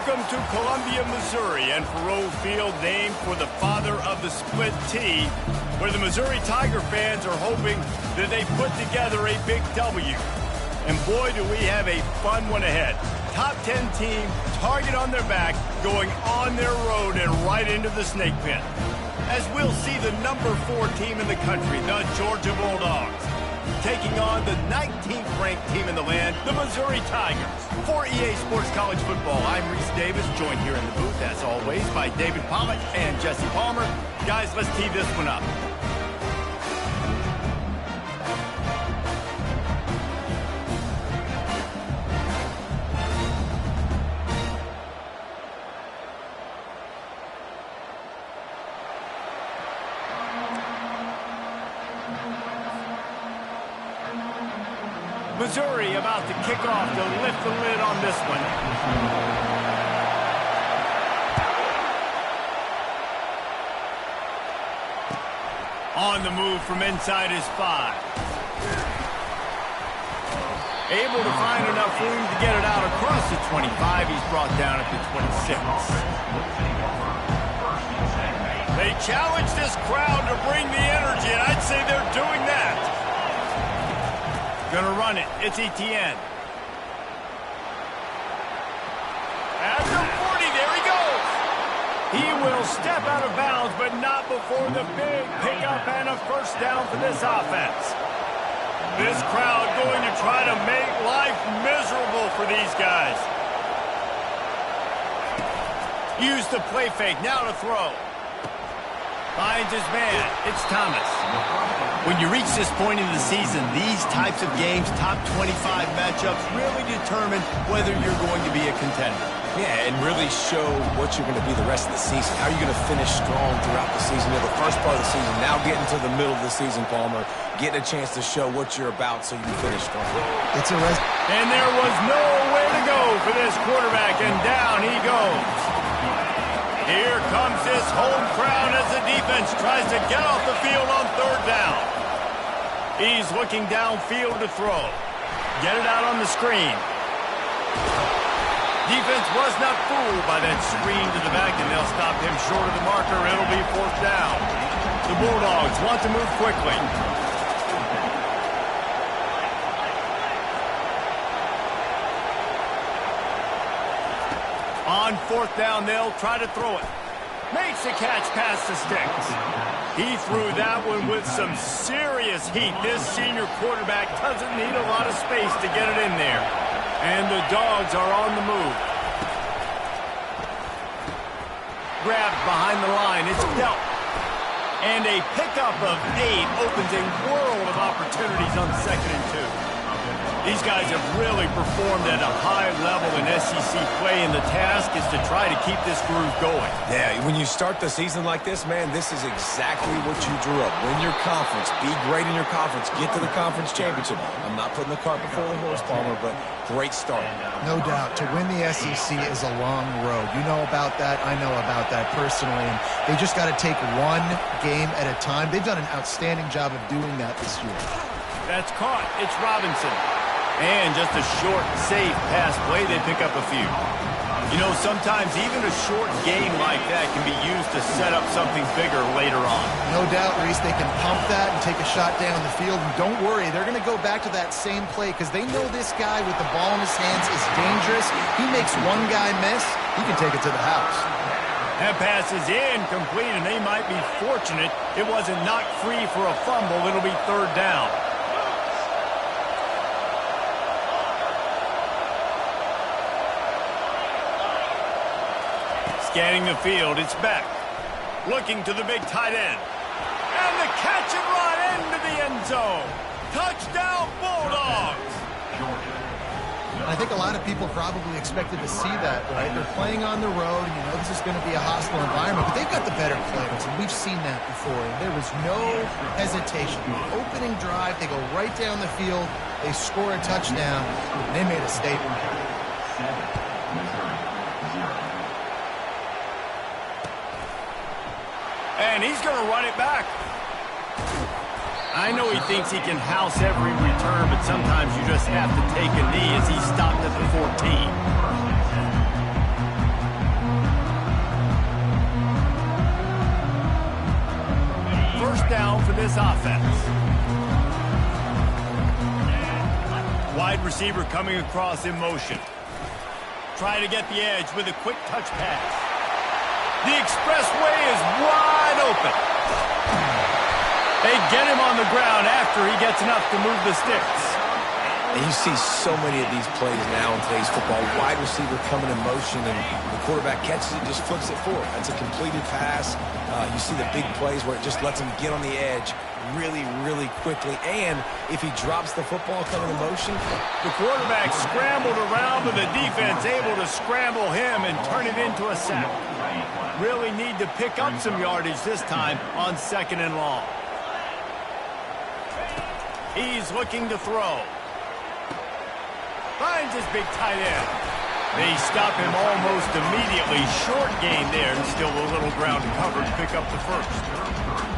Welcome to Columbia, Missouri, and Faurot Field, named for the father of the split T, where the Missouri Tiger fans are hoping that they put together a big W. And boy, do we have a fun one ahead. Top 10 team, target on their back, going on their road and right into the snake pit. As we'll see the number 4 team in the country, the Georgia Bulldogs, taking on the 19th ranked team in the land, the Missouri Tigers. For EA Sports College Football, I'm Reese Davis, joined here in the booth, as always, by David Pollack and Jesse Palmer. Guys, let's tee this one up. Missouri about to kick off to lift the lid on this one. On the move from inside his 5. Able to find enough room to get it out across the 25. He's brought down at the 26. They challenge this crowd to bring the energy, and I'd say they're doing that. Gonna run it. It's Etienne. At the 40, there he goes. He will step out of bounds, but not before the big pickup and a first down for this offense. This crowd going to try to make life miserable for these guys. Use the play fake. Now to throw. Finds his man. It's Thomas. When you reach this point in the season, these types of games, top 25 matchups, really determine whether you're going to be a contender. Yeah, and really show what you're going to be the rest of the season. How are you going to finish strong throughout the season? You know, the first part of the season, now getting to the middle of the season, Palmer, getting a chance to show what you're about so you can finish strong. It's a rest. And there was no way to go for this quarterback, and down he goes. Here comes this home crowd as the defense tries to get off the field on third down. He's looking downfield to throw. Get it out on the screen. Defense was not fooled by that screen to the back, and they'll stop him short of the marker. It'll be fourth down. The Bulldogs want to move quickly. On fourth down, they'll try to throw it. Makes the catch past the sticks. He threw that one with some serious heat. This senior quarterback doesn't need a lot of space to get it in there. And the Dogs are on the move. Grabbed behind the line. It's dealt. And a pickup of 8 opens a world of opportunities on 2nd and 2. These guys have really performed at a high level in SEC play, and the task is to try to keep this groove going. Yeah, when you start the season like this, man, this is exactly what you drew up. Win your conference, be great in your conference, get to the conference championship. I'm not putting the cart before the horse, Palmer, but great start. No doubt. To win the SEC is a long road. You know about that. I know about that personally. And they just got to take one game at a time. They've done an outstanding job of doing that this year. That's caught. It's Robinson. And just a short, safe pass play, they pick up a few. You know, sometimes even a short game like that can be used to set up something bigger later on. No doubt, Reese, they can pump that and take a shot down the field. And don't worry, they're going to go back to that same play because they know this guy with the ball in his hands is dangerous. He makes one guy miss, he can take it to the house. That pass is incomplete, and they might be fortunate it wasn't knocked free for a fumble. It'll be third down. Scanning the field, it's Beck. Looking to the big tight end. And the catch and run into the end zone. Touchdown, Bulldogs! I think a lot of people probably expected to see that, right? They're playing on the road, and you know this is going to be a hostile environment, but they've got the better players, and we've seen that before. And there was no hesitation. The opening drive, they go right down the field, they score a touchdown, and they made a statement. And he's going to run it back. I know he thinks he can house every return, but sometimes you just have to take a knee as he stopped at the 14. this offense. Wide receiver coming across in motion. Trying to get the edge with a quick touch pass. The expressway is wide open. They get him on the ground after he gets enough to move the sticks. And you see so many of these plays now in today's football. Wide receiver coming in motion, and the quarterback catches it, just flips it forward. That's a completed pass. You see the big plays where it just lets him get on the edge really, really quickly. And if he drops the football coming in motion, the quarterback scrambled around, but the defense able to scramble him and turn it into a sack. Really need to pick up some yardage this time on 2nd and long. He's looking to throw. Finds his big tight end. They stop him almost immediately. Short gain there, and still a little ground covered to pick up the first.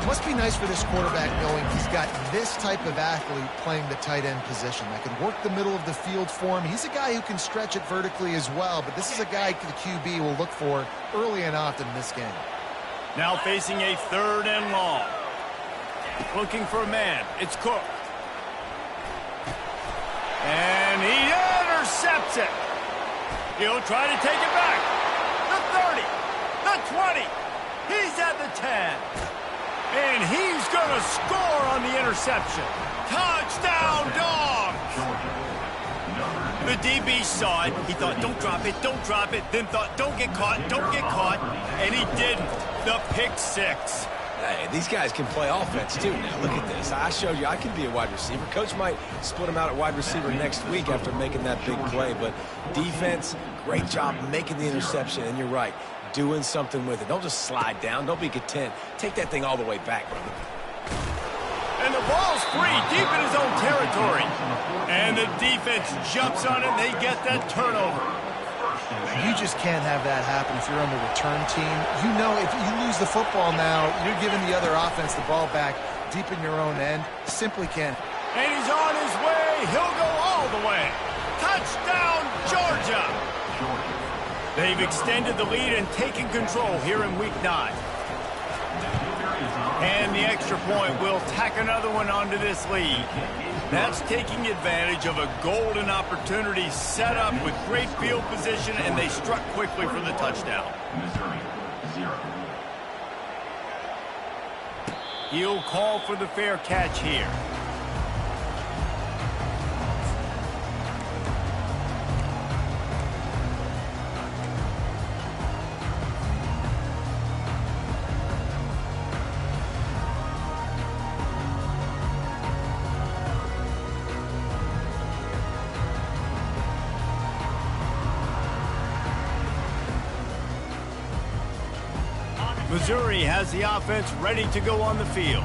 It must be nice for this quarterback knowing he's got this type of athlete playing the tight end position that can work the middle of the field for him. He's a guy who can stretch it vertically as well, but this is a guy the QB will look for early and often in this game. Now facing a 3rd and long. Looking for a man. It's Cook. And he intercepts it. He'll try to take it back. The 30, the 20. He's at the 10. And he's going to score on the interception. Touchdown, Dogs! The DB saw it. He thought, don't drop it, don't drop it. Then thought, don't get caught, don't get caught. And he didn't. The pick 6. hey, these guys can play offense too now. Look at this. I showed you I can be a wide receiver. Coach might split him out at wide receiver next week after making that big play. But defense, great job making the interception. And you're right, doing something with it. Don't just slide down. Don't be content. Take that thing all the way back, brother. And the ball's free, deep in his own territory. And the defense jumps on it. They get that turnover. You just can't have that happen if you're on the return team. You know if you lose the football now, you're giving the other offense the ball back deep in your own end. Simply can't. And he's on his way. He'll go all the way. Touchdown, Georgia. They've extended the lead and taken control here in Week 9. And the extra point will tack another one onto this lead. That's taking advantage of a golden opportunity set up with great field position, and they struck quickly for the touchdown. He'll call for the fair catch here. Missouri has the offense ready to go on the field.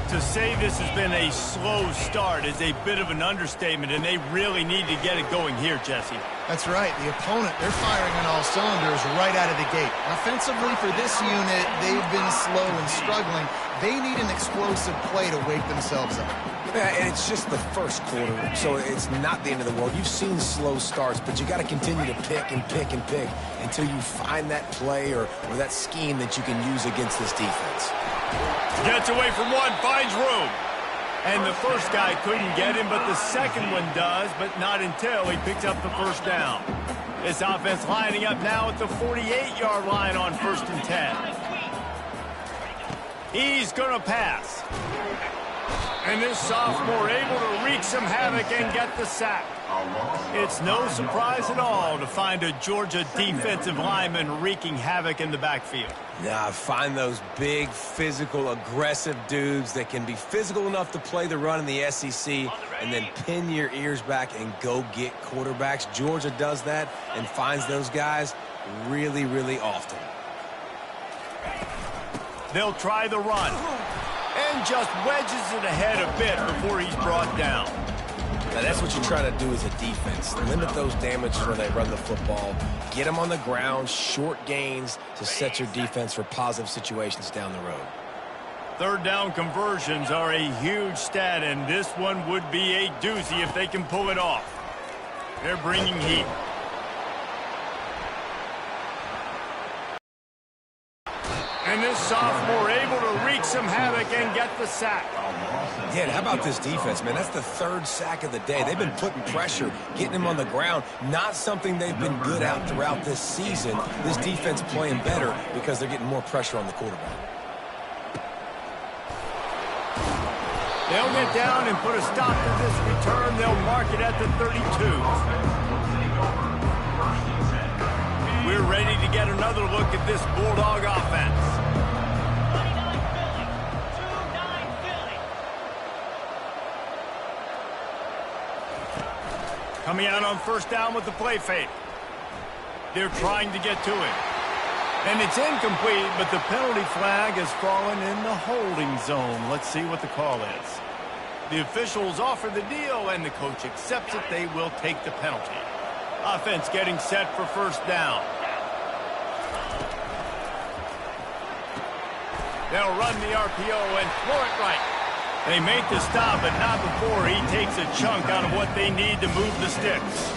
To say this has been a slow start is a bit of an understatement, and they really need to get it going here, Jesse. That's right. The opponent, they're firing on all cylinders right out of the gate. Offensively, for this unit, they've been slow and struggling. They need an explosive play to wake themselves up. Yeah, and it's just the first quarter, so it's not the end of the world. You've seen slow starts, but you got to continue to pick and pick and pick until you find that play or that scheme that you can use against this defense. Gets away from one, finds room. And the first guy couldn't get him, but the second one does, but not until he picks up the first down. This offense lining up now at the 48-yard line on 1st and 10. He's going to pass. And this sophomore able to wreak some havoc and get the sack. It's no surprise at all to find a Georgia defensive lineman wreaking havoc in the backfield. Yeah, find those big, physical, aggressive dudes that can be physical enough to play the run in the SEC and then pin your ears back and go get quarterbacks. Georgia does that and finds those guys really, really often. They'll try the run. And just wedges it ahead a bit before he's brought down. Now, that's what you're trying to do as a defense. Limit those damages when they run the football. Get them on the ground, short gains to set your defense for positive situations down the road. Third down conversions are a huge stat, and this one would be a doozy if they can pull it off. They're bringing heat. And this this sophomore able to wreak some havoc and get the sack. Yeah, and how about this defense, man? That's the third sack of the day. They've been putting pressure, getting him on the ground. Not something they've been good at throughout this season. This defense playing better because they're getting more pressure on the quarterback. They'll get down and put a stop to this return. They'll mark it at the 32. We're ready to get another look at this Bulldog offense. Coming out on first down with the play fake. They're trying to get to him. And it's incomplete, but the penalty flag has fallen in the holding zone. Let's see what the call is. The officials offer the deal, and the coach accepts it. They will take the penalty. Offense getting set for first down. They'll run the RPO and throw it right. They make the stop, but not before he takes a chunk out of what they need to move the sticks.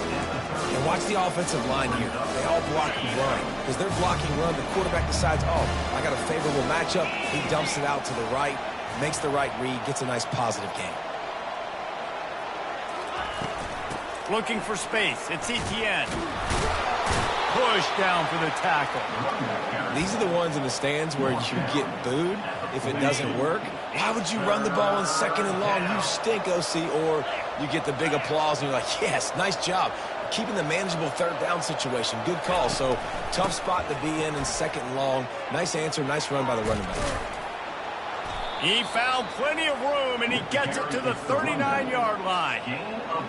And watch the offensive line here. They all block run. Because they're blocking run, the quarterback decides, oh, I got a favorable matchup. He dumps it out to the right, makes the right read, gets a nice positive gain. Looking for space. It's Etienne. Push down for the tackle. These are the ones in the stands where you get booed if it doesn't work. Why would you run the ball in second and long? You stink, OC. Or you get the big applause and you're like, yes, nice job. Keeping the manageable third down situation. Good call. So tough spot to be in second and long. Nice answer, nice run by the running back. He found plenty of room, and he gets it to the 39-yard line.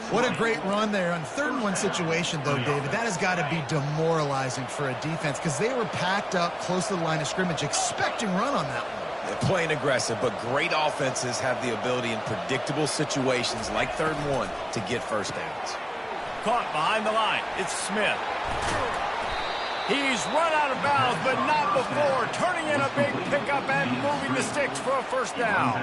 What a great run there. On 3rd and 1 situation, though, David, that has got to be demoralizing for a defense because they were packed up close to the line of scrimmage, expecting run on that one. They're playing aggressive, but great offenses have the ability in predictable situations like 3rd and 1 to get first downs. Caught behind the line. It's Smith. He's run out of bounds, but not before turning in a big pickup and moving the sticks for a first down.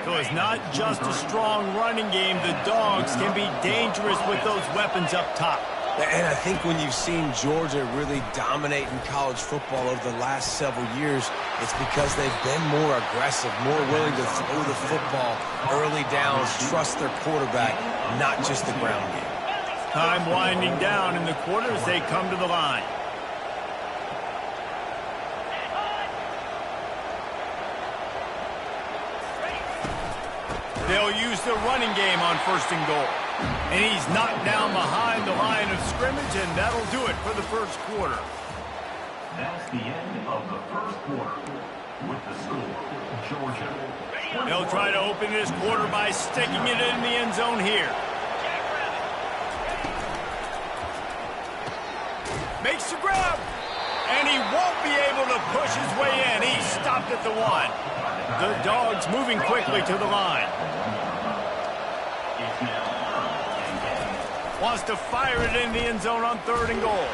So it's not just a strong running game. The Dogs can be dangerous with those weapons up top. And I think when you've seen Georgia really dominate in college football over the last several years, it's because they've been more aggressive, more willing to throw the football early downs, trust their quarterback, not just the ground game. Time winding down in the quarter as they come to the line. They'll use the running game on 1st and goal. And he's knocked down behind the line of scrimmage, and that'll do it for the first quarter. That's the end of the first quarter. With the score, Georgia. They'll try to open this quarter by sticking it in the end zone here. Makes the grab. And he won't be able to push his way in. He stopped at the 1. The Dogs moving quickly to the line. Wants to fire it in the end zone on 3rd and goal.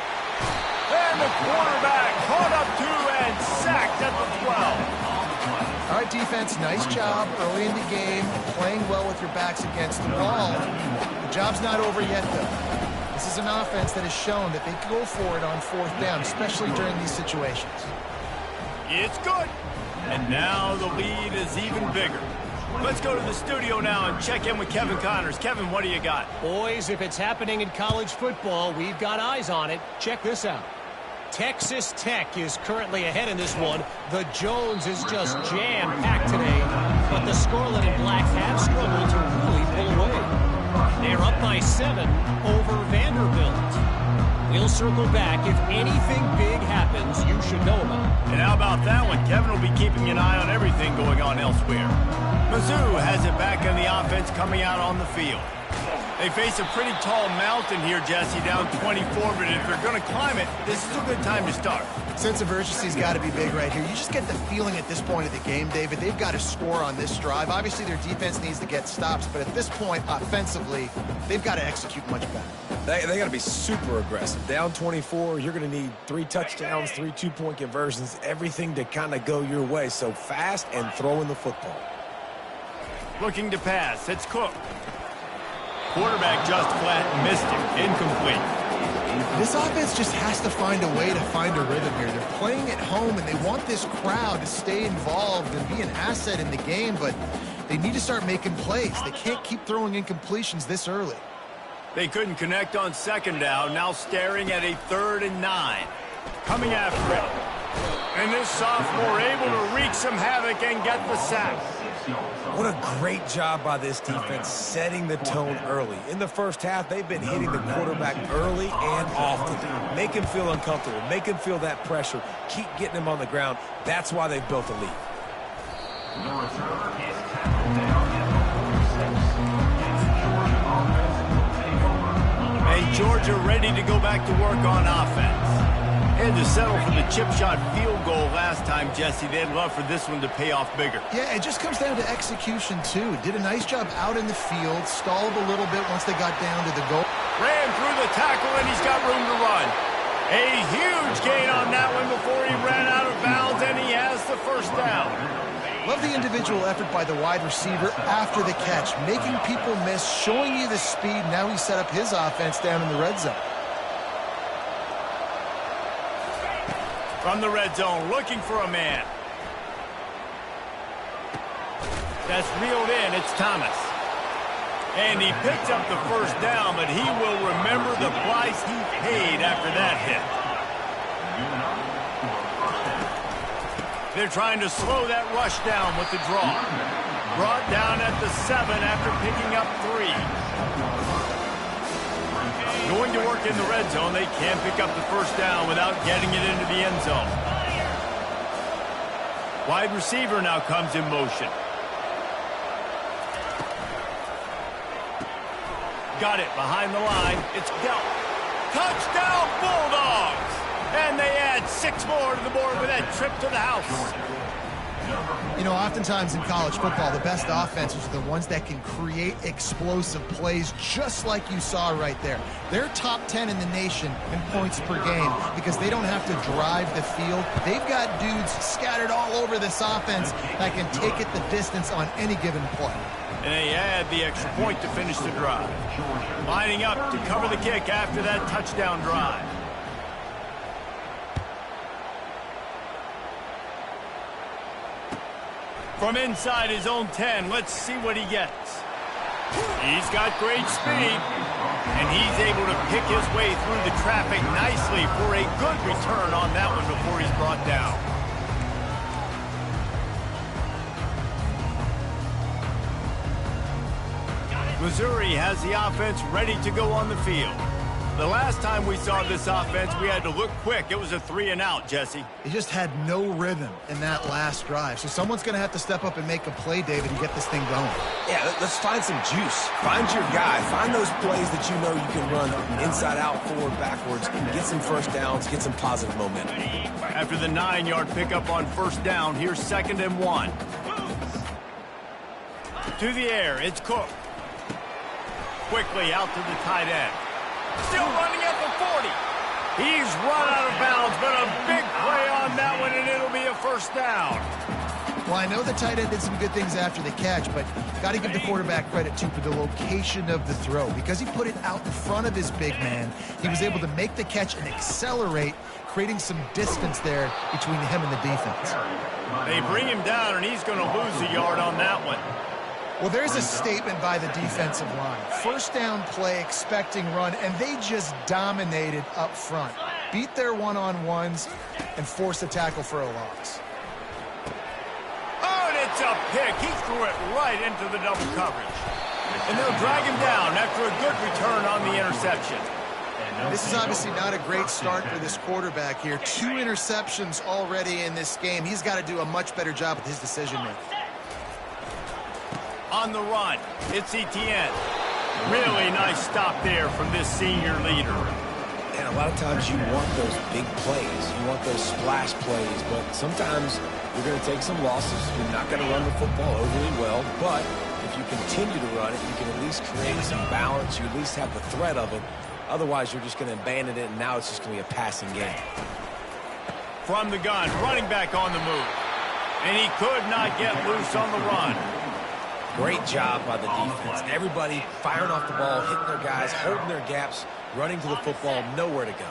And the quarterback caught up to and sacked at the 12. All right, defense, nice job early in the game, playing well with your backs against the wall. The job's not over yet, though. This is an offense that has shown that they can go for it on 4th down, especially during these situations. It's good. And now the lead is even bigger. Let's go to the studio now and check in with Kevin Connors. Kevin, what do you got? Boys, if it's happening in college football, we've got eyes on it. Check this out. Texas Tech is currently ahead in this one. The Jones is just jam-packed today, but the Scarlet and Black have struggled to really pull away. They're up by 7 over Vanderbilt. We'll circle back. If anything big happens, you should know about it. And how about that one? Kevin will be keeping an eye on everything going on elsewhere. Mizzou has it back in the offense coming out on the field. They face a pretty tall mountain here, Jesse, down 24, but if they're going to climb it, this is a good time to start. Sense of urgency's got to be big right here. You just get the feeling at this point of the game, David, they've got to score on this drive. Obviously, their defense needs to get stops, but at this point, offensively, they've got to execute much better. They got to be super aggressive. Down 24, you're going to need 3 touchdowns, 3 two-point conversions, everything to kind of go your way. So fast and throwing the football. Looking to pass. It's Cook. Quarterback just flat missed it. Incomplete. This offense just has to find a way to find a rhythm here. They're playing at home, and they want this crowd to stay involved and be an asset in the game, but they need to start making plays. They can't keep throwing incompletions this early. They couldn't connect on second down, now staring at a 3rd and 9. Coming after it. And this sophomore able to wreak some havoc and get the sack. What a great job by this defense setting the tone early. In the first half, they've been hitting the quarterback early and often. Make him feel uncomfortable. Make him feel that pressure. Keep getting him on the ground. That's why they've built a lead. The returner is tackled down at the 46. And Georgia ready to go back to work on offense. Had to settle for the chip shot field goal last time, Jesse. They'd love for this one to pay off bigger. Yeah, it just comes down to execution, too. Did a nice job out in the field, stalled a little bit once they got down to the goal. Ran through the tackle, and he's got room to run. A huge gain on that one before he ran out of bounds, and he has the first down. Love the individual effort by the wide receiver after the catch, making people miss, showing you the speed. Now he set up his offense down in the red zone. From the red zone, looking for a man. That's reeled in. It's Thomas. And he picks up the first down, but he will remember the price he paid after that hit. They're trying to slow that rush down with the draw. Brought down at the 7 after picking up 3. Going to work in the red zone. They can't pick up the first down without getting it into the end zone. Wide receiver now comes in motion. Got it behind the line. It's dealt. Touchdown Bulldogs! And they add 6 more to the board with that trip to the house. You know, oftentimes in college football, the best offenses are the ones that can create explosive plays just like you saw right there. They're top 10 in the nation in points per game because they don't have to drive the field. They've got dudes scattered all over this offense that can take it the distance on any given play. And they add the extra point to finish the drive. Lining up to cover the kick after that touchdown drive. From inside his own 10, let's see what he gets. He's got great speed, and he's able to pick his way through the traffic nicely for a good return on that one before he's brought down. Missouri has the offense ready to go on the field. The last time we saw this offense, we had to look quick. It was a 3-and-out, Jesse. He just had no rhythm in that last drive. So someone's going to have to step up and make a play, David, and get this thing going. Yeah, let's find some juice. Find your guy. Find those plays that you know you can run inside out, forward, backwards. Get some first downs. Get some positive momentum. After the 9-yard pickup on first down, here's 2nd and 1. To the air, it's Cook. Quickly out to the tight end. Still running at the 40. He's run out of bounds, but a big play on that one, and it'll be a first down. Well, I know the tight end did some good things after the catch, but got to give the quarterback credit, too, for the location of the throw. Because he put it out in front of his big man, he was able to make the catch and accelerate, creating some distance there between him and the defense. They bring him down, and he's going to lose a yard on that one. Well, there's a statement by the defensive line. First down play, expecting run, and they just dominated up front. Beat their one-on-ones and forced a tackle for a loss. Oh, and it's a pick. He threw it right into the double coverage. And they'll drag him down after a good return on the interception. This is obviously not a great start for this quarterback here. 2 interceptions already in this game. He's got to do a much better job with his decision-making. On the run, it's Etienne. Really nice stop there from this senior leader. And a lot of times you want those big plays. You want those splash plays, but sometimes you're going to take some losses. You're not going to run the football overly well, but if you continue to run it, you can at least create some balance. You at least have the threat of it. Otherwise, you're just going to abandon it, and now it's just going to be a passing game. From the gun, running back on the move. And he could not get loose on the run. Great job by the defense. Everybody firing off the ball, hitting their guys, holding their gaps. running to the football, nowhere to go.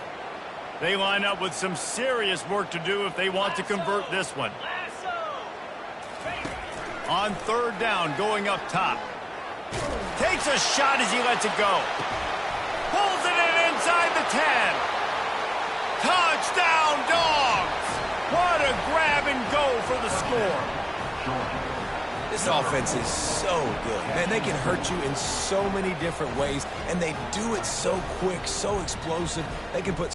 They line up with some serious work to do if they want to convert this one. On third down, going up top. Takes a shot as he lets it go. Pulls it in inside the 10. Touchdown, Dogs! What a grab and go for the score. This offense is so good. Man, they can hurt you in so many different ways, and they do it so quick, so explosive. They can put